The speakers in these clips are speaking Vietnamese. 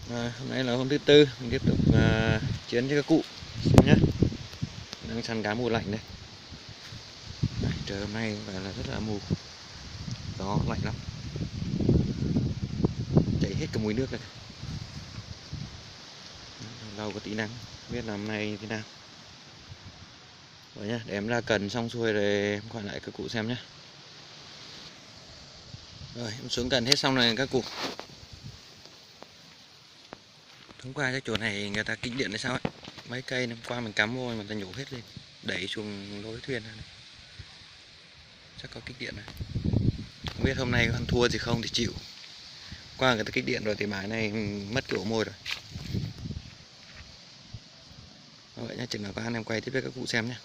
Hôm nay là hôm thứ tư, mình tiếp tục chiến cho các cụ xem nhé. Đang săn cá mùa lạnh đây. Trời hôm nay phải là rất là mù, gió lạnh lắm, chảy hết cả mùi nước này. Lâu có tí nắng, không biết là hôm nay như thế nào. Rồi nhá, để em ra cần xong xuôi rồi em gọi lại các cụ xem nhé. Rồi em xuống cần hết xong rồi các cụ. Hôm qua cái chỗ này người ta kích điện hay sao ấy. Mấy cây hôm qua mình cắm vô mà người ta nhổ hết lên, đẩy xuống lối thuyền này. Chắc có kích điện này. Không biết hôm nay có ăn thua gì không thì chịu. Qua người ta kích điện rồi thì bài này mất kiểu môi rồi. Vậy nhá, chừng nào có ăn em quay tiếp với các cụ xem nhé.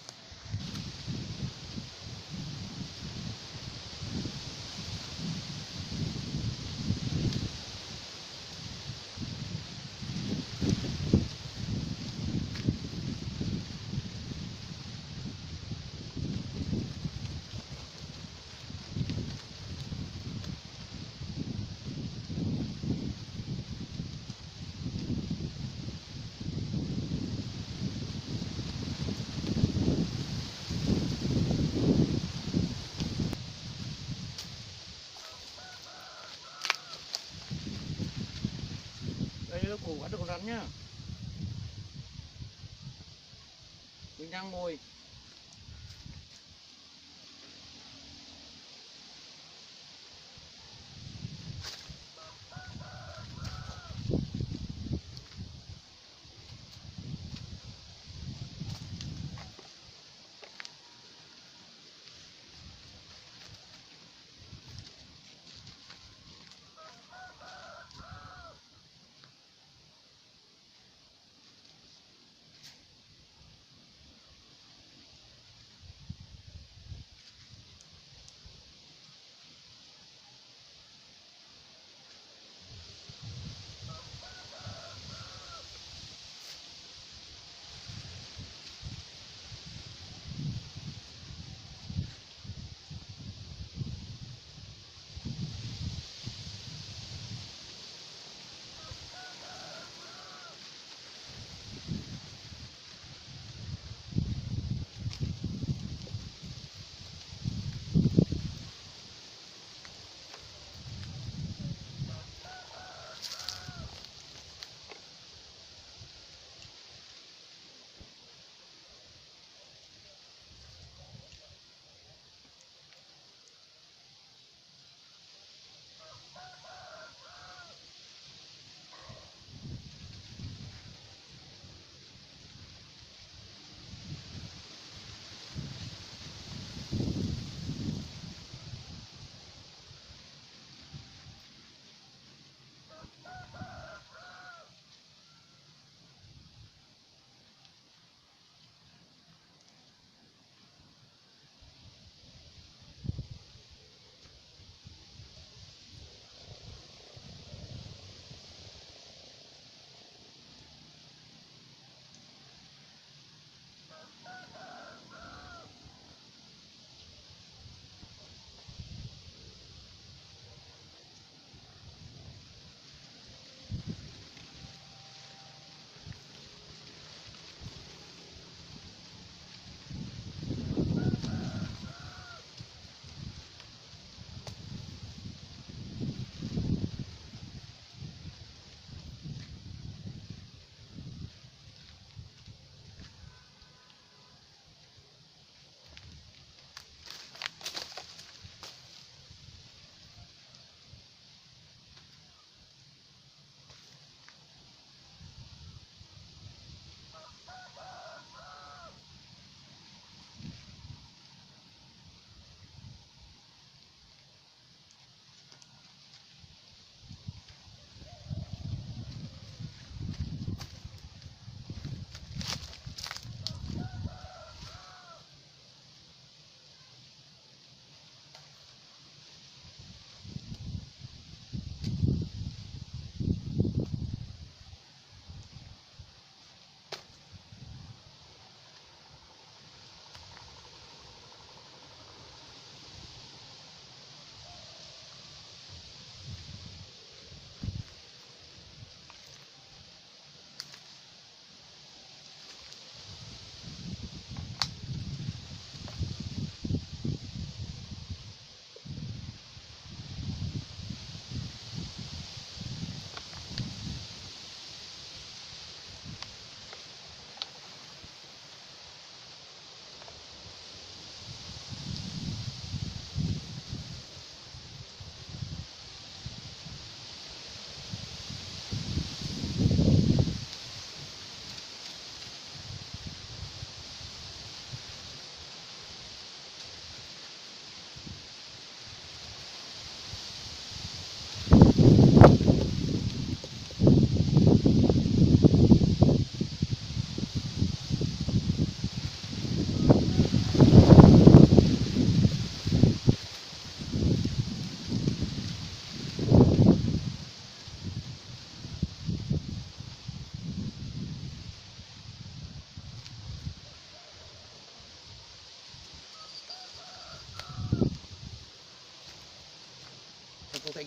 Đây là củ bắt được con rắn nhá. Mình đang ngồi.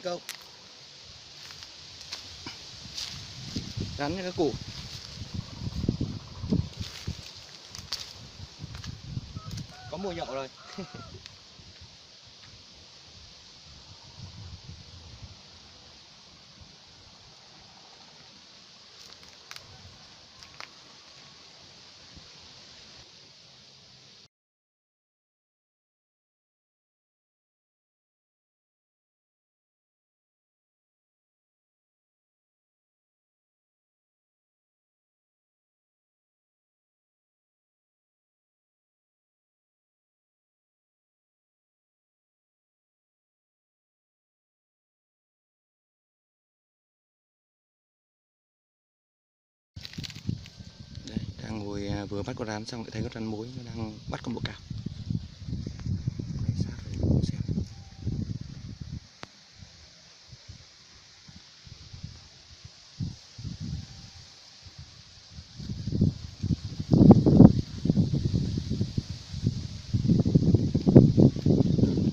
cậu. Rắn nha các cụ. Có mùi nhậu rồi. Đây, đang ngồi vừa bắt con rắn xong lại thấy con rắn mối, nó đang bắt con bộ cạp. Quay sát rồi xem.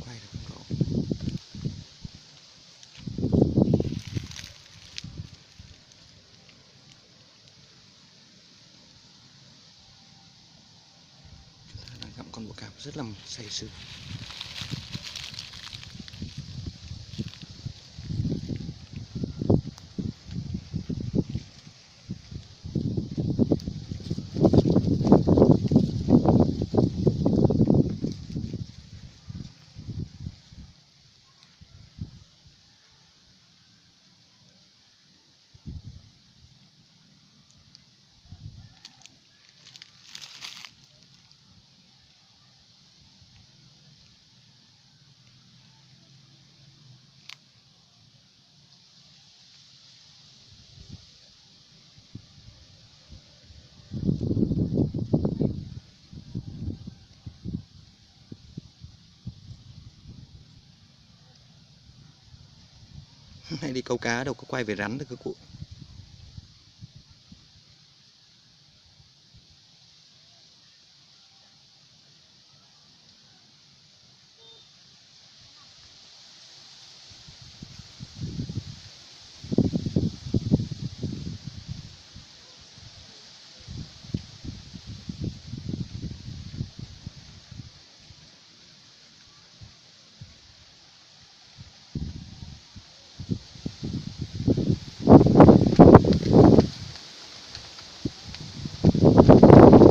Quay được cậu. Đang gặm con bộ cạp rất là say sưa. Hay đi câu cá đâu có quay về rắn được các cụ.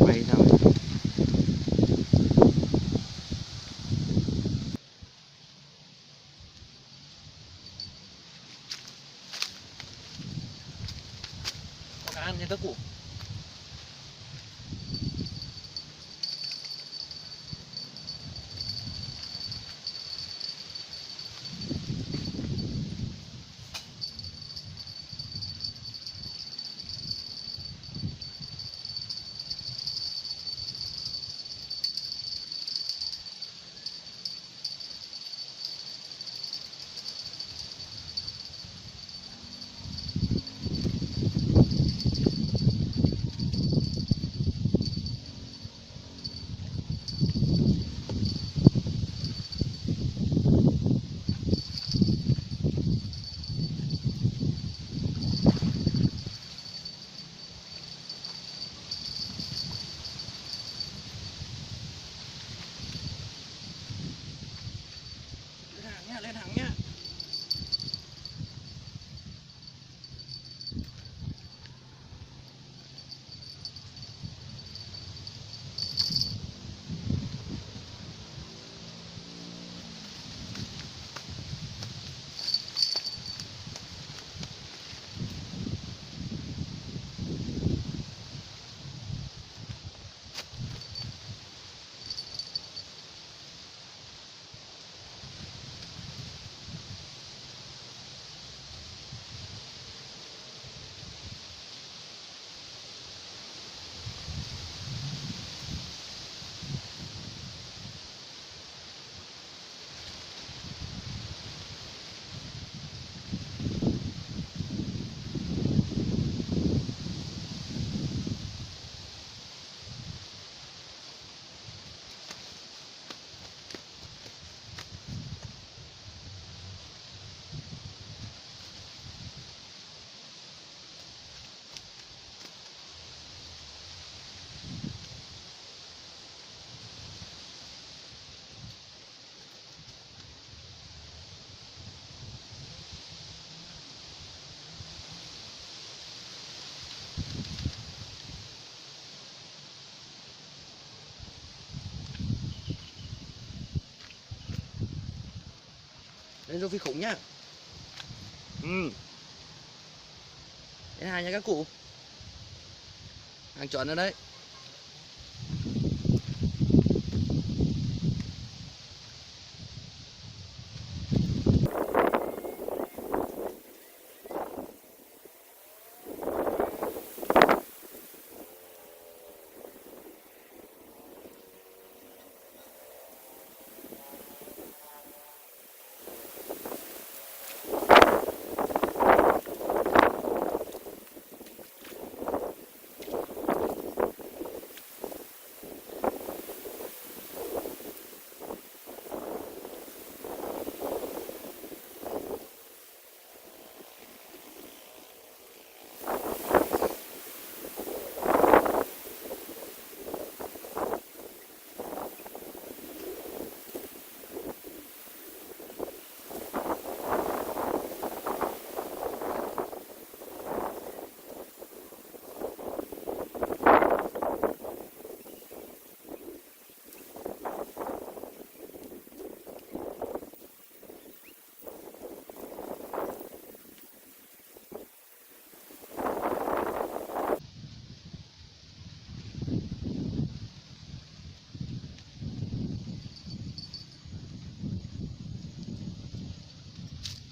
Quay sao ấy. Có cá ăn nha các cụ. rô phi khủng nhá. Đến hai nha các cụ. Hàng chuẩn ở đây.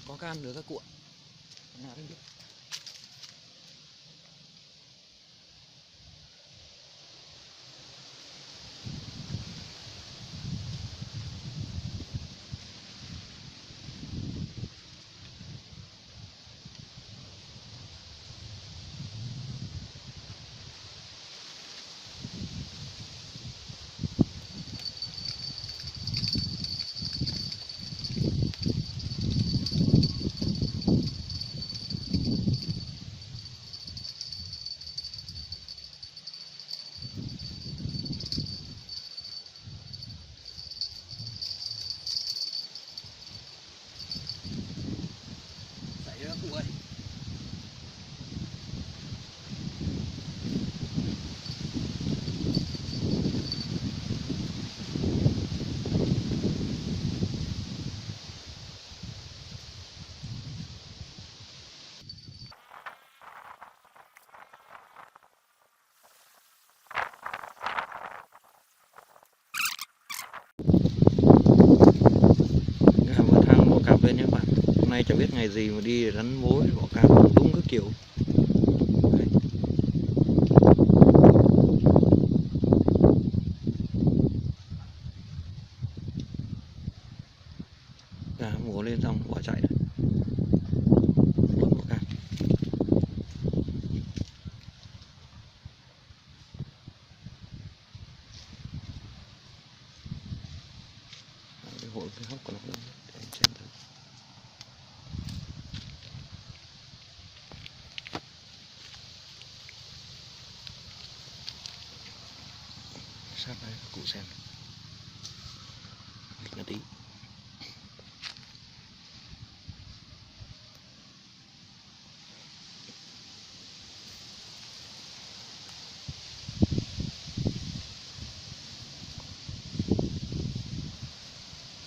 Có can nữa các cụ ạ. Nào đây. Dậy đó các cụ ơi. Vượt hang bỏ cạp lên nhé các bạn. Hôm nay chẳng biết ngày gì mà đi rắn mối bỏ cạp đúng cái kiểu. Đấy. Cả múa lên xong bỏ chạy rồi. Bỏ cạp. Cái hội cái hốc của nó để em xem thử. Sát đây các cụ xem. Nghịch nó tí.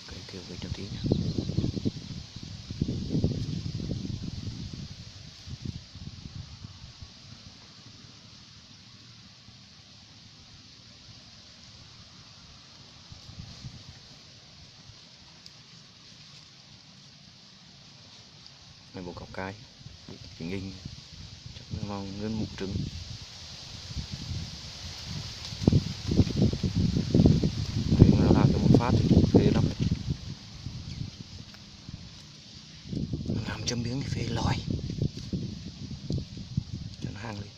Cái kêu nghịch nó tí nhá. Này bộ cọc cái chính hình chắc nó mong nguyên mục trứng. Đấy, mà làm cho một phát thì phê lắm đấy. Làm châm miếng thì phê lòi cho nó hang lên.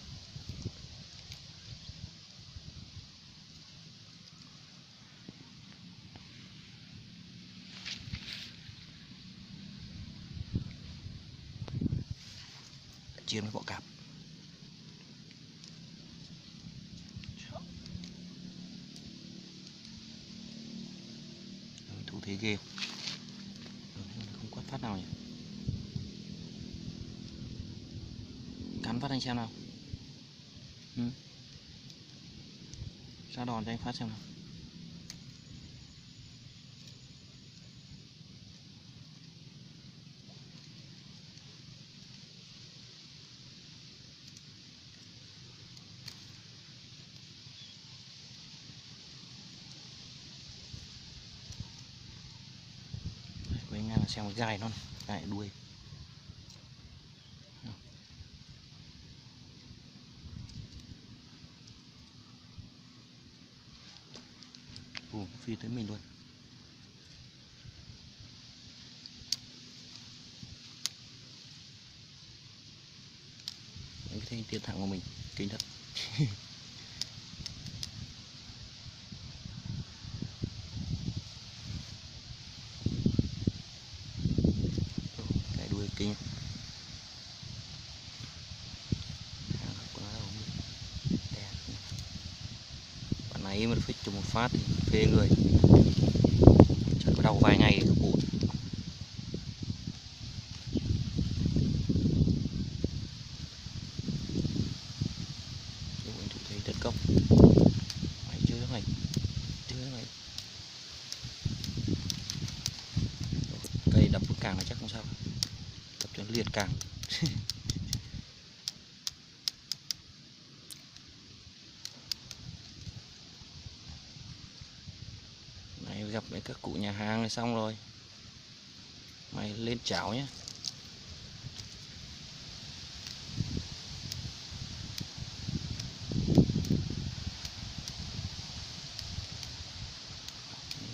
Chiên với bọ cạp. Thủ thế ghê không quát phát nào nhỉ. Cắn phát anh xem nào. Ra đòn cho anh phát xem nào. xem cái gai nó này, gai đuôi. Phi tới mình luôn. Đấy, cái tiến thẳng của mình kinh thật. Cái đuôi kinh. Bạn này mà phích cho một phát thì phê người. Chắc có đau vài ngày các cụ. Anh thủ thấy đất cốc. Mày chưa thế này. Chưa thế này. Cây đập vào càng là chắc không sao. Đập cho nó liệt càng. Này gặp mấy các cụ nhà hàng này xong rồi. Mày lên chảo nhé.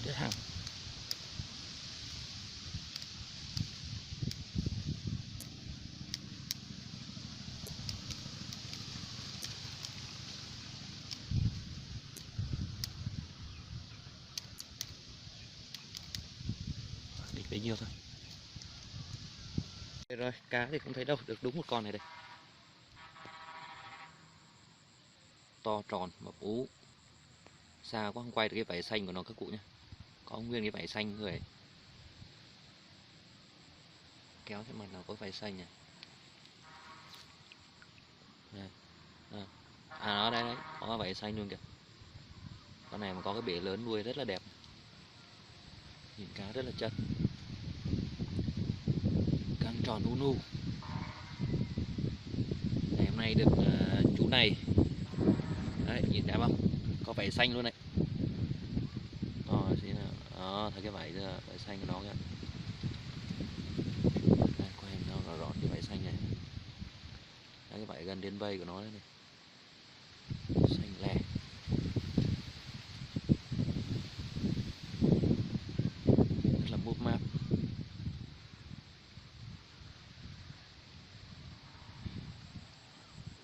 Đứt hàng. Địch bấy nhiêu thôi. Rồi, cá thì không thấy đâu, được đúng một con này đây. To tròn, mập ú. Xa quá không quay được cái vảy xanh của nó các cụ nhé. Có nguyên cái vảy xanh người. Kéo trên mặt nào có vảy xanh này. Đây. À, nó đây đấy, có vảy xanh luôn kìa. Con này mà có cái bể lớn nuôi rất là đẹp. Nhìn cá rất là chân. Càng tròn u nu. Ngày hôm nay được chú này. Đấy, nhìn đẹp không? Có vảy xanh luôn đấy. Đó, thấy cái vảy xanh của nó kìa. Đây, quay nó rõ cái vảy xanh này. Đấy, cái vảy gần đến vây của nó đây này. Xanh lè. Rất là mốt máp.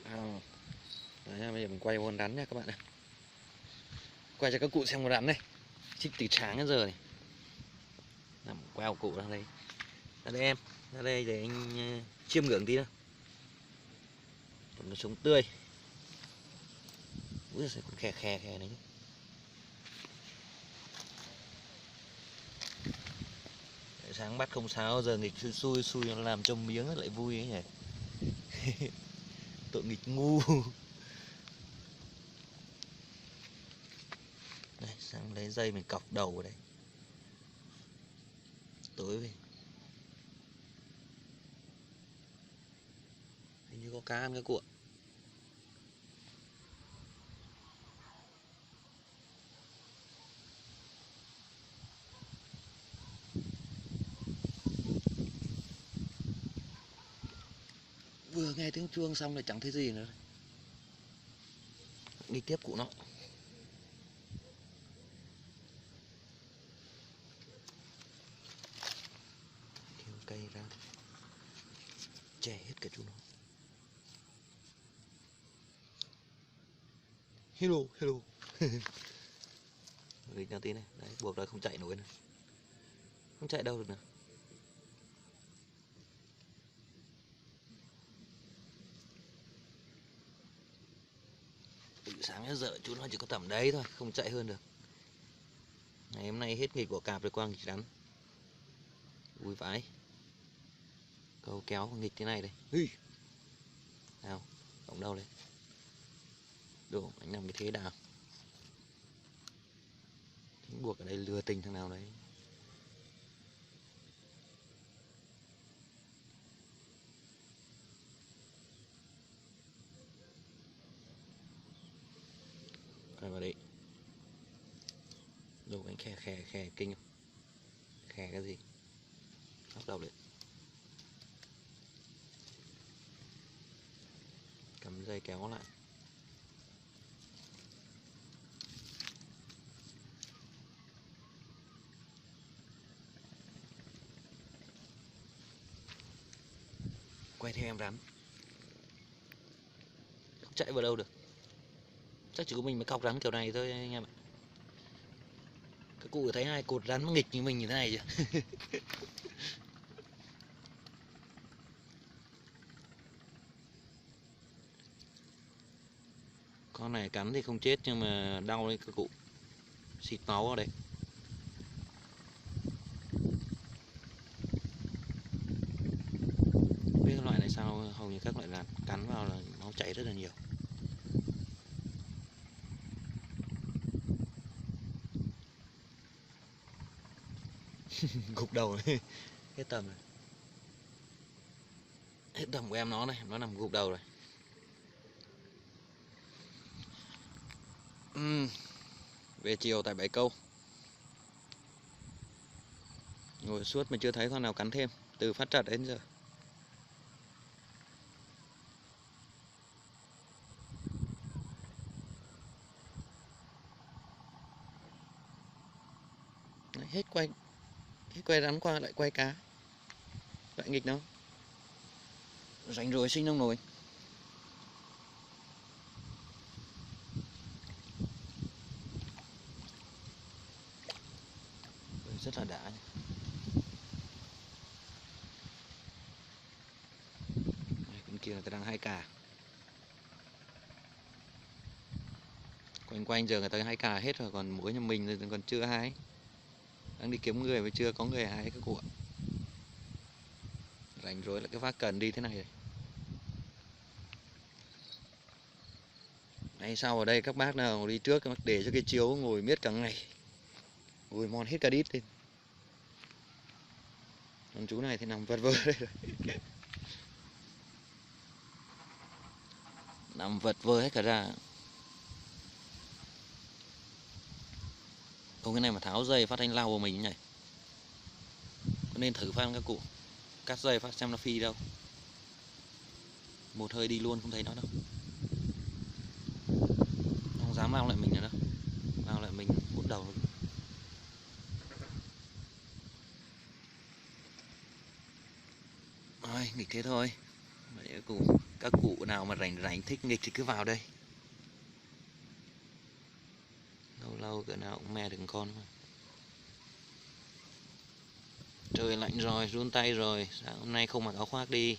Đấy, bây giờ mình quay con rắn nha các bạn ạ. Quay cho các cụ xem con rắn này. Chích từ sáng đến giờ này. Nằm queo cụ ra đây. Ra đây em. Ra đây để anh chiêm ngưỡng tí nữa. Còn nó sống tươi. Úi giời, còn khè khè khè này. Sáng bắt không sao, giờ nghịch xui xui nó làm cho miếng lại vui ấy nhỉ. Tội nghịch ngu. Đây, sang lấy dây mình cọc đầu vào đây. Tối về. Hình như có cá ăn các cụ ạ. Vừa nghe tiếng chuông xong là chẳng thấy gì nữa. Đi tiếp cụ nó. Kéo cây ra. Chè hết cả chú nó. Hello, hello. Nghịch nào tí này. Đấy, buộc rồi không chạy nổi nữa. Không chạy đâu được nữa. Từ sáng đến giờ chú nó chỉ có tầm đấy thôi, không chạy hơn được. Ngày hôm nay hết nghịch của cạp rồi qua nghịch rắn. Vui vãi. Câu kéo nghịch thế này đây. Hi. Nào, cộng đâu đấy. Đồ, anh nằm cái thế nào. Chính buộc ở đây lừa tình thằng nào đấy. Coi vào đấy. Đồ anh khè khè khè kinh không? Khè cái gì? Thóc đầu lên. Cầm dây kéo lại. Quay theo em rắn. Không chạy vào đâu được. Chắc chỉ có mình mới cọc rắn kiểu này thôi anh em ạ. Các cụ thấy hai cột rắn nghịch như mình như thế này chưa? Con này cắn thì không chết nhưng mà đau đấy các cụ. Xịt máu vào đây. Biết cái loại này sao hầu như các loại rắn cắn vào là máu chảy rất là nhiều. Gục đầu này. Hết tầm rồi. Hết tầm của em nó này, nó nằm gục đầu rồi. Về chiều tại bãi câu. Ngồi suốt mà chưa thấy con nào cắn thêm. Từ phát trật đến giờ. Đấy, hết quay rắn qua lại quay cá. Lại nghịch nó. Rảnh rồi sinh nông nổi. Rất là đã. Bên kia người ta đang hái cà. Quanh giờ người ta hái cà hết rồi, còn mỗi nhà mình thì còn chưa hái. Đang đi kiếm người mà chưa có người hái các cụ ạ. Rảnh rồi lại cái vác cần đi thế này. Nay sau ở đây các bác nào đi trước các bác để cho cái chiếu ngồi miết cả ngày. Ngồi mon hết cả đít lên. Còn chú này thì nằm vật vờ đây rồi. Nằm vật vờ hết cả ra. Không, cái này mà tháo dây phát thanh lao vào mình như này. Có nên thử phát các cụ. Cắt dây phát xem nó phi đâu. Một hơi đi luôn không thấy nó đâu. Nó không dám lao lại mình nữa đâu. Lao lại mình hút đầu luôn. Rồi, nghịch thế thôi. Vậy các cụ nào mà rảnh thích nghịch thì cứ vào đây. Lâu lâu cỡ nào cũng me được con mà. Trời lạnh rồi, run tay rồi. Sáng hôm nay không mặc áo khoác đi.